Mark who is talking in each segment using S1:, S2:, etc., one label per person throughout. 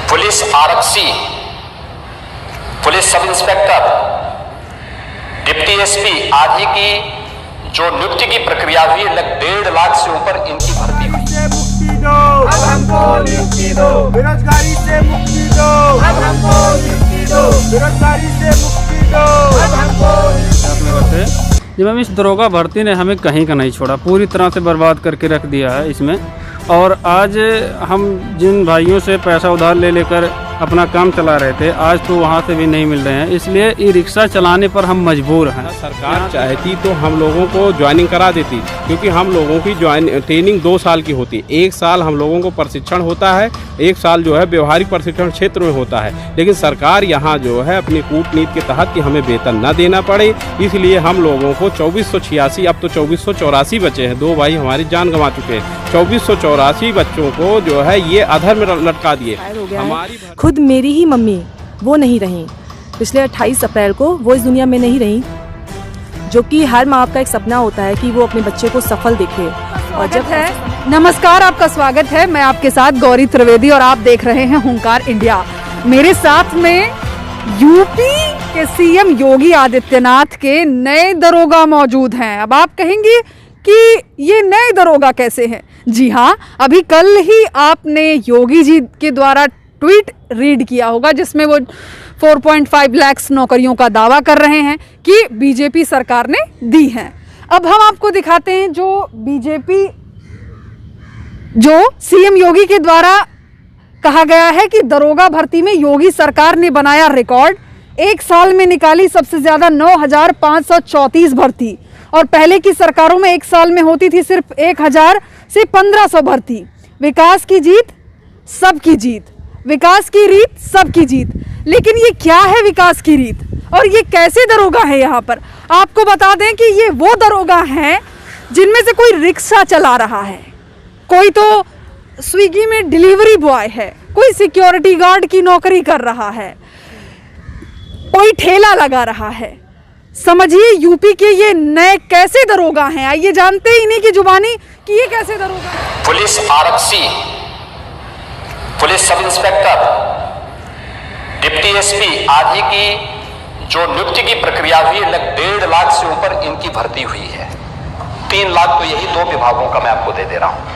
S1: Police आरक्षी, police sub inspector, deputy SP आदि की जो नियुक्ति की प्रक्रिया हुई, लगभग 1.5 लाख से ऊपर इनकी भर्ती हुई।
S2: मुक्ति दो, अब हमको नियुक्ति दो। बेरोजगारी से मुक्ति दो, अब हमको नियुक्ति दो। बेरोजगारी से मुक्ति दो, अब हमको नियुक्ति दो।
S3: जी मैम, इस दरोगा भर्ती ने हमें कहीं का नहीं छोड़ा, पूरी तरह से बर्बाद करके रख दिया है इसमें। और आज हम जिन भाइयों से पैसा उधार ले लेकर अपना काम चला रहे थे, आज तो वहाँ से भी नहीं मिल रहे हैं, इसलिए ई रिक्शा चलाने पर हम मजबूर हैं।
S4: सरकार चाहती तो हम लोगों को ज्वाइनिंग करा देती, क्योंकि हम लोगों की ट्रेनिंग 2 साल की होती है। 1 साल हम लोगों को प्रशिक्षण होता है, 1 साल जो है व्यवहारिक प्रशिक्षण क्षेत्र में होता है। लेकिन सरकार यहाँ जो है अपनी कूटनीति के तहत कि हमें वेतन न देना पड़े, इसलिए हम लोगों को 2486, अब तो 2484 बचे हैं, 2 भाई हमारी जान गंवा चुके हैं। 2484 बच्चों को जो है ये अधर में लटका दिए। हमारी
S5: खुद मेरी ही मम्मी वो नहीं रही, पिछले 28 अप्रैल को वो इस दुनिया में नहीं रही, जो कि हर माँ का एक सपना होता है कि वो अपने बच्चे को सफल देखे। और जब
S6: है नमस्कार, आपका स्वागत है। मैं आपके साथ गौरी त्रिवेदी और आप देख रहे हैं हुंकार इंडिया। मेरे साथ में यूपी के सीएम योगी आदित्यनाथ के नए दरोगा मौजूद हैं। अब आप कहेंगे कि ये नए दरोगा कैसे हैं? जी हाँ, अभी कल ही आपने योगी जी के द्वारा ट्वीट रीड किया होगा, जिसमें वो 4.5 लाख नौकरियों का दावा कर रहे हैं कि बीजेपी सरकार ने दी हैं। अब हम आपको दिखाते हैं जो सीएम योगी के द्वारा कहा गया है कि दरोगा भर्ती में योगी सरकार ने बनाया रिकॉर्ड। 1 साल में निकाली सबसे ज्यादा 9,534 भर्ती, और पहले की सरकारों में 1 साल में होती थी सिर्फ 1,000 से 1,500 भर्ती। विकास की जीत, सबकी जीत, विकास की रीत, सबकी जीत। लेकिन ये क्या है विकास की रीत, और ये कैसे दरोगा है? यहाँ पर आपको बता दें कि ये वो दरोगा हैं जिनमें से कोई रिक्शा चला रहा है, कोई तो स्विगी में डिलीवरी बॉय है, कोई सिक्योरिटी गार्ड की नौकरी कर रहा है, कोई ठेला लगा रहा है। समझिए यूपी के ये नए कैसे दरोगा हैं। आइए जानते हैं इन्हीं की जुबानी कि ये कैसे दरोगा हैं।
S1: पुलिस आरक्षी, police sub inspector, deputy SP आदि की जो नियुक्ति की प्रक्रिया हुई, लगभग 1.5 लाख से ऊपर इनकी भर्ती हुई है। 3 लाख तो यही 2 विभागों का मैं आपको दे दे रहा हूं।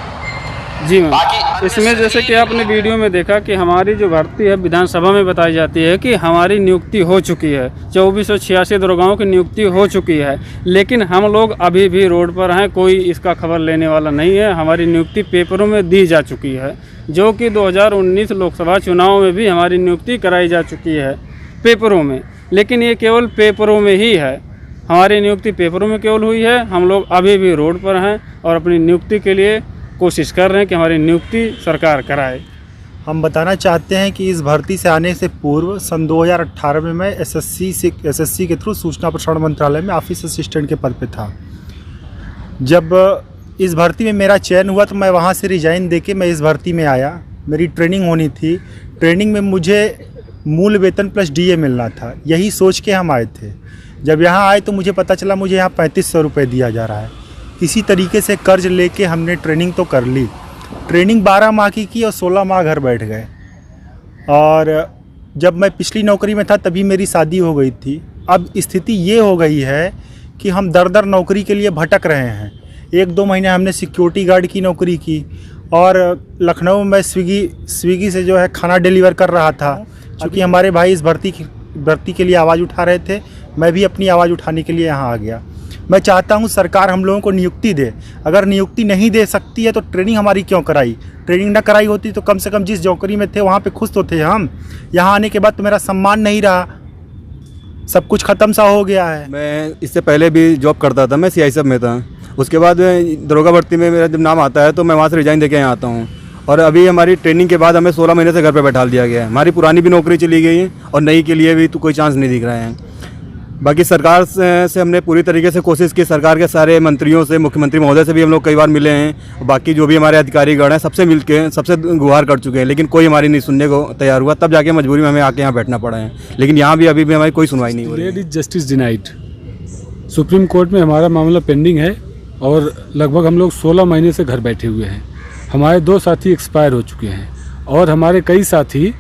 S3: जी मैम, इसमें जैसे कि आपने वीडियो में देखा कि हमारी जो भर्ती है विधानसभा में बताई जाती है कि हमारी नियुक्ति हो चुकी है, 2486 दरोगाओं की नियुक्ति हो चुकी है, लेकिन हम लोग अभी भी रोड पर हैं, कोई इसका खबर लेने वाला नहीं है। हमारी नियुक्ति पेपरों में दी जा चुकी है, जो कि 2019 लोकसभा चुनाव में भी हमारी नियुक्ति कराई जा चुकी है पेपरों में, लेकिन ये केवल पेपरों में ही है। हमारी नियुक्ति पेपरों में केवल हुई है। हम लोग अभी भी रोड पर हैं और अपनी नियुक्ति के लिए कोशिश कर रहे हैं कि हमारी नियुक्ति सरकार कराए।
S2: हम बताना चाहते हैं कि इस भर्ती से आने से पूर्व सन 2018 में मैं एसएससी के थ्रू सूचना प्रसारण मंत्रालय में ऑफिस असिस्टेंट के पद पे था। जब इस भर्ती में मेरा चयन हुआ तो मैं वहाँ से रिजाइन देके मैं इस भर्ती में आया। मेरी ट्रेनिंग होनी थी, ट्रेनिंग में मुझे मूल वेतन प्लस डीए मिलना था, यही सोच के हम आए थे। जब यहाँ आए तो मुझे पता चला मुझे यहाँ 3500 रुपये दिया जा रहा है। इसी तरीके से कर्ज लेके हमने ट्रेनिंग तो कर ली। ट्रेनिंग 12 माह की और 16 माह घर बैठ गए। और जब मैं पिछली नौकरी में था तभी मेरी शादी हो गई थी। अब स्थिति ये हो गई है कि हम दर नौकरी के लिए भटक रहे हैं। 1-2 महीने हमने सिक्योरिटी गार्ड की नौकरी की, और लखनऊ में स्विगी से जो है खाना डिलीवर कर रहा था। क्योंकि हमारे भाई इस भर्ती के लिए आवाज़ उठा रहे थे, मैं भी अपनी आवाज़ उठाने के लिए यहाँ आ गया। मैं चाहता हूँ सरकार हम लोगों को नियुक्ति दे। अगर नियुक्ति नहीं दे सकती है तो ट्रेनिंग हमारी क्यों कराई? ट्रेनिंग ना कराई होती तो कम से कम जिस नौकरी में थे वहाँ पे खुश तो थे हम। यहाँ आने के बाद तो मेरा सम्मान नहीं रहा, सब कुछ ख़त्म सा हो गया है।
S7: मैं इससे पहले भी जॉब करता था, मैं CI सब में था। उसके बाद दरोगा भर्ती में मेरा जब नाम आता है तो मैं वहाँ से रिजाइन देके यहाँ आता हूँ। और अभी हमारी ट्रेनिंग के बाद हमें 16 महीने से घर पे बैठा दिया गया है। हमारी पुरानी भी नौकरी चली गई है और नई के लिए भी तो कोई चांस नहीं दिख रहे हैं। बाकी सरकार से हमने पूरी तरीके से कोशिश की, सरकार के सारे मंत्रियों से, मुख्यमंत्री महोदय से भी हम लोग कई बार मिले हैं। बाकी जो भी हमारे अधिकारीगण हैं सबसे मिल के सबसे गुहार कर चुके हैं, लेकिन कोई हमारी नहीं सुनने को तैयार हुआ। तब जाके मजबूरी में हमें आके यहाँ बैठना पड़ा है, लेकिन यहाँ भी अभी भी हमारी कोई सुनवाई नहीं हो रही है।
S8: जस्टिस डिनाइड, सुप्रीम कोर्ट में हमारा मामला पेंडिंग है और लगभग हम लोग 16 महीने से घर बैठे हुए हैं। हमारे 2 साथी एक्सपायर हो चुके हैं और हमारे कई साथी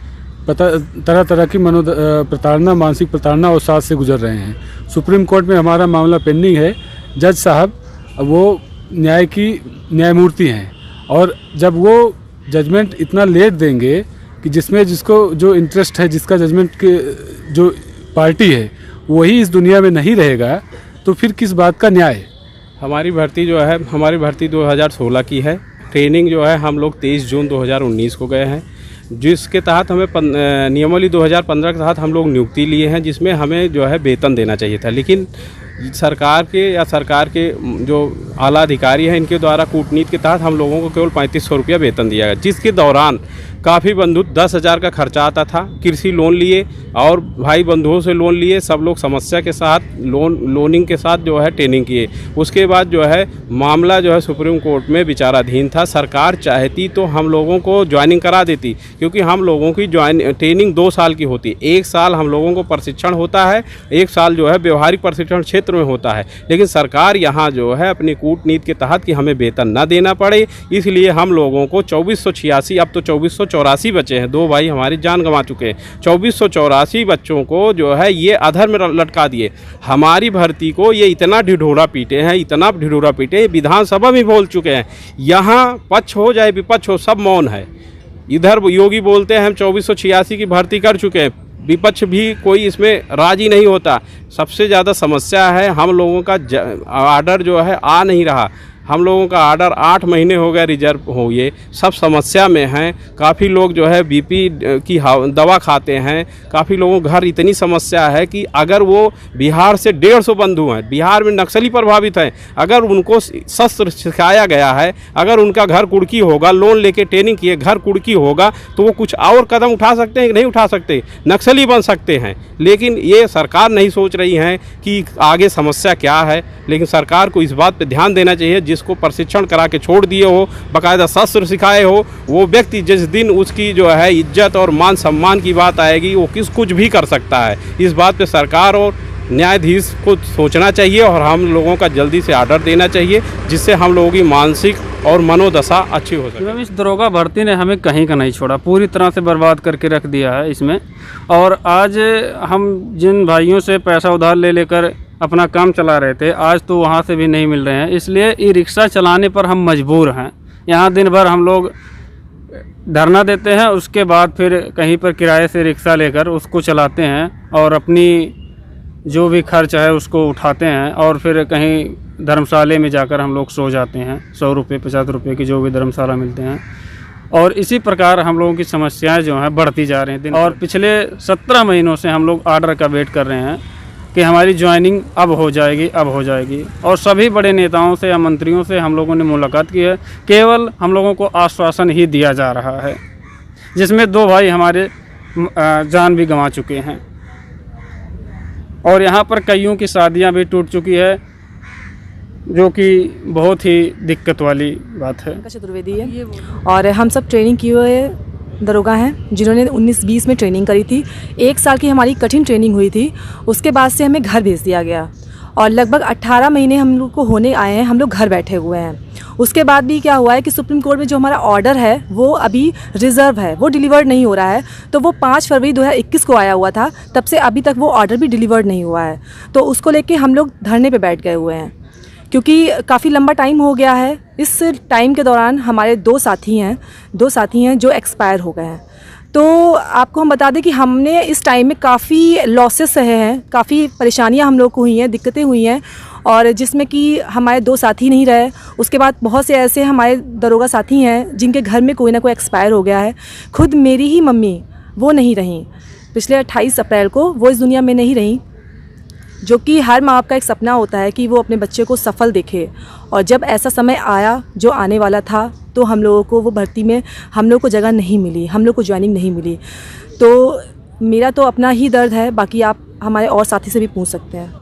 S8: तरह तरह की प्रताड़ना, मानसिक प्रताड़ना और साथ से गुजर रहे हैं। सुप्रीम कोर्ट में हमारा मामला पेंडिंग है। जज साहब वो न्याय की न्यायमूर्ति हैं और जब वो जजमेंट इतना लेट देंगे कि जिसमें जिसको जो इंटरेस्ट है, जिसका जजमेंट के जो पार्टी है वही इस दुनिया में नहीं रहेगा, तो फिर किस बात का न्याय।
S4: हमारी भर्ती 2016 की है। ट्रेनिंग जो है हम लोग 23 जून 2019 को गए हैं, जिसके तहत हमें नियमावली 2015 के तहत हम लोग नियुक्ति लिए हैं, जिसमें हमें जो है वेतन देना चाहिए था। लेकिन सरकार के जो आला अधिकारी हैं, इनके द्वारा कूटनीति के तहत हम लोगों को केवल 3500 रुपया वेतन दिया गया, जिसके दौरान काफ़ी बंधु 10,000 का खर्चा आता था। कृषि लोन लिए और भाई बंधुओं से लोन लिए, सब लोग समस्या के साथ लोनिंग के साथ जो है ट्रेनिंग किए। उसके बाद जो है मामला जो है सुप्रीम कोर्ट में विचाराधीन था। सरकार चाहती तो हम लोगों को ज्वाइनिंग करा देती, क्योंकि हम लोगों की ट्रेनिंग 2 साल की होती है। 1 साल हम लोगों को प्रशिक्षण होता है, 1 साल जो है व्यवहारिक प्रशिक्षण क्षेत्र में होता है। लेकिन सरकार यहाँ जो है अपनी कूटनीति के तहत कि हमें वेतन न देना पड़े, इसलिए हम लोगों को 2486, अब तो 2484 बचे हैं, 2 भाई हमारी जान गंवा चुके हैं। 2484 बच्चों को जो है ये अधर में लटका दिए। हमारी भर्ती को ये इतना ढिढोरा पीटे हैं, इतना ढिढोरा पीटे, विधानसभा में बोल चुके हैं। यहाँ पक्ष हो चाहे विपक्ष हो, सब मौन है। इधर योगी बोलते हैं हम 2486 की भर्ती कर चुके हैं, विपक्ष भी कोई इसमें राजी नहीं होता। सबसे ज़्यादा समस्या है हम लोगों का आर्डर जो है आ नहीं रहा। हम लोगों का आर्डर 8 महीने हो गए रिजर्व हो, ये सब समस्या में हैं। काफ़ी लोग जो है बीपी की दवा खाते हैं। काफ़ी लोगों घर इतनी समस्या है कि अगर वो बिहार से 150 बंधु हैं, बिहार में नक्सली प्रभावित हैं, अगर उनको शस्त्र सिखाया गया है, अगर उनका घर कुड़की होगा, लोन लेके ट्रेनिंग किए, घर कुड़की होगा, तो वो कुछ और कदम उठा सकते हैं कि नहीं उठा सकते, नक्सली बन सकते हैं। लेकिन ये सरकार नहीं सोच रही है कि आगे समस्या क्या है। लेकिन सरकार को इस बात पर ध्यान देना चाहिए, जिसको प्रशिक्षण करा के छोड़ दिए हो, बाकायदा शस्त्र सिखाए हो, वो व्यक्ति जिस दिन उसकी जो है इज्जत और मान सम्मान की बात आएगी, वो कुछ भी कर सकता है। इस बात पे सरकार और न्यायाधीश को सोचना चाहिए और हम लोगों का जल्दी से आर्डर देना चाहिए, जिससे हम लोगों की मानसिक और मनोदशा अच्छी हो सके।
S3: इस दरोगा भर्ती ने हमें कहीं का नहीं छोड़ा, पूरी तरह से बर्बाद करके रख दिया है इसमें। और आज हम जिन भाइयों से पैसा उधार ले लेकर अपना काम चला रहे थे, आज तो वहाँ से भी नहीं मिल रहे हैं। इसलिए ई रिक्शा चलाने पर हम मजबूर हैं। यहाँ दिन भर हम लोग धरना देते हैं, उसके बाद फिर कहीं पर किराए से रिक्शा लेकर उसको चलाते हैं और अपनी जो भी खर्च है उसको उठाते हैं और फिर कहीं धर्मशाले में जाकर हम लोग सो जाते हैं। 100 रुपये 50 रुपये की जो भी धर्मशाला मिलते हैं। और इसी प्रकार हम लोगों की समस्याएं जो हैं बढ़ती जा रही हैं। और पिछले 17 महीनों से हम लोग आर्डर का वेट कर रहे हैं कि हमारी ज्वाइनिंग अब हो जाएगी। और सभी बड़े नेताओं से या मंत्रियों से हम लोगों ने मुलाकात की है, केवल हम लोगों को आश्वासन ही दिया जा रहा है, जिसमें 2 भाई हमारे जान भी गंवा चुके हैं। और यहाँ पर कईयों की शादियाँ भी टूट चुकी है, जो कि बहुत ही दिक्कत वाली बात है।
S5: चतुर्वेदी है और हम सब ट्रेनिंग किए हुए दरोगा हैं, जिन्होंने 19-20 में ट्रेनिंग करी थी। 1 साल की हमारी कठिन ट्रेनिंग हुई थी। उसके बाद से हमें घर भेज दिया गया और लगभग 18 महीने हम लोग को होने आए हैं, हम लोग घर बैठे हुए हैं। उसके बाद भी क्या हुआ है कि सुप्रीम कोर्ट में जो हमारा ऑर्डर है वो अभी रिजर्व है, वो डिलीवर्ड नहीं हो रहा है। तो वो 5 फरवरी 2021 को आया हुआ था, तब से अभी तक वो ऑर्डर भी डिलीवर्ड नहीं हुआ है। तो उसको लेके हम लोग धरने पे बैठ गए हुए हैं, क्योंकि काफ़ी लंबा टाइम हो गया है। इस टाइम के दौरान हमारे 2 साथी हैं जो एक्सपायर हो गए हैं। तो आपको हम बता दें कि हमने इस टाइम में काफ़ी लॉसेस सहे हैं, काफ़ी परेशानियां हम लोग को हुई हैं, दिक्कतें हुई हैं। और जिसमें कि हमारे 2 साथी नहीं रहे। उसके बाद बहुत से ऐसे हमारे दरोगा साथी हैं जिनके घर में कोई ना कोई एक्सपायर हो गया है। खुद मेरी ही मम्मी वो नहीं रहीं, पिछले 28 अप्रैल को वो इस दुनिया में नहीं रहीं, जो कि हर माँ बाप का एक सपना होता है कि वो अपने बच्चे को सफल देखे। और जब ऐसा समय आया जो आने वाला था, तो हम लोगों को वो भर्ती में हम लोग को जगह नहीं मिली, हम लोग को ज्वाइनिंग नहीं मिली। तो मेरा तो अपना ही दर्द है, बाकी आप हमारे और साथी से भी पूछ सकते हैं।